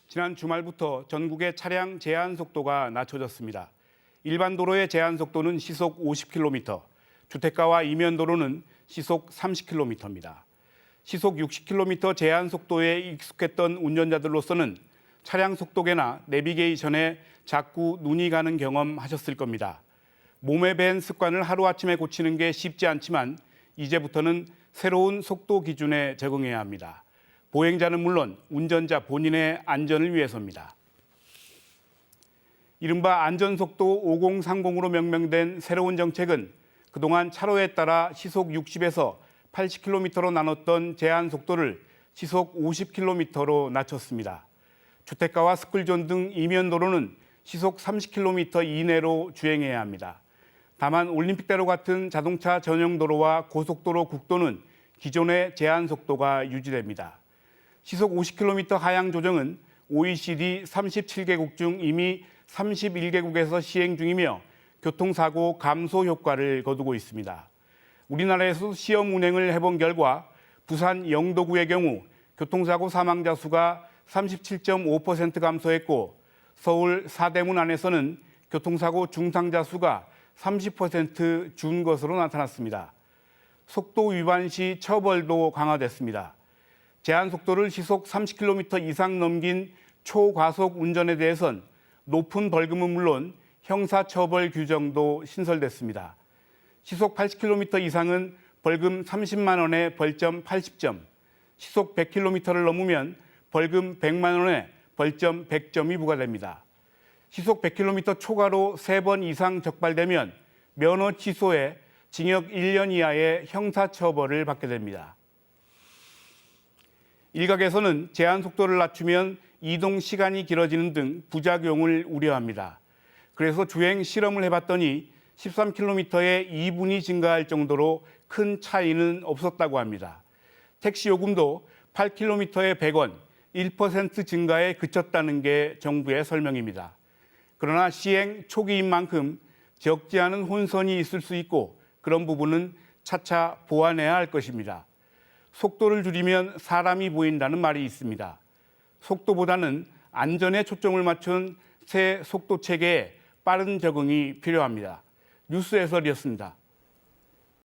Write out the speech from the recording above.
지난 주말부터 전국의 차량 제한 속도가 낮춰졌습니다. 일반 도로의 제한 속도는 시속 50km, 주택가와 이면도로는 시속 30km입니다. 시속 60km 제한 속도에 익숙했던 운전자들로서는 차량 속도계나 내비게이션에 자꾸 눈이 가는 경험 하셨을 겁니다. 몸에 밴 습관을 하루아침에 고치는 게 쉽지 않지만 이제부터는 새로운 속도 기준에 적응해야 합니다. 보행자는 물론 운전자 본인의 안전을 위해서입니다. 이른바 안전속도 5030으로 명명된 새로운 정책은 그동안 차로에 따라 시속 60에서 80km로 나눴던 제한 속도를 시속 50km로 낮췄습니다. 주택가와 스쿨존 등 이면도로는 시속 30km 이내로 주행해야 합니다. 다만 올림픽대로 같은 자동차 전용 도로와 고속도로 국도는 기존의 제한 속도가 유지됩니다. 시속 50km 하향 조정은 OECD 37개국 중 이미 31개국에서 시행 중이며 교통사고 감소 효과를 거두고 있습니다. 우리나라에서 시험 운행을 해본 결과 부산 영도구의 경우 교통사고 사망자 수가 37.5% 감소했고 서울 사대문 안에서는 교통사고 중상자 수가 30% 준 것으로 나타났습니다. 속도 위반 시 처벌도 강화됐습니다. 제한 속도를 시속 30km 이상 넘긴 초과속 운전에 대해선 높은 벌금은 물론 형사처벌 규정도 신설됐습니다. 시속 80km 이상은 벌금 30만 원에 벌점 80점, 시속 100km를 넘으면 벌금 100만 원에 벌점 100점이 부과됩니다. 시속 100km 초과로 3번 이상 적발되면 면허 취소에 징역 1년 이하의 형사처벌을 받게 됩니다. 일각에서는 제한 속도를 낮추면 이동 시간이 길어지는 등 부작용을 우려합니다. 그래서 주행 실험을 해봤더니 13km에 2분이 증가할 정도로 큰 차이는 없었다고 합니다. 택시 요금도 8km에 100원, 1% 증가에 그쳤다는 게 정부의 설명입니다. 그러나 시행 초기인 만큼 적지 않은 혼선이 있을 수 있고 그런 부분은 차차 보완해야 할 것입니다. 속도를 줄이면 사람이 보인다는 말이 있습니다. 속도보다는 안전에 초점을 맞춘 새 속도 체계에 빠른 적응이 필요합니다. 뉴스 해설이었습니다.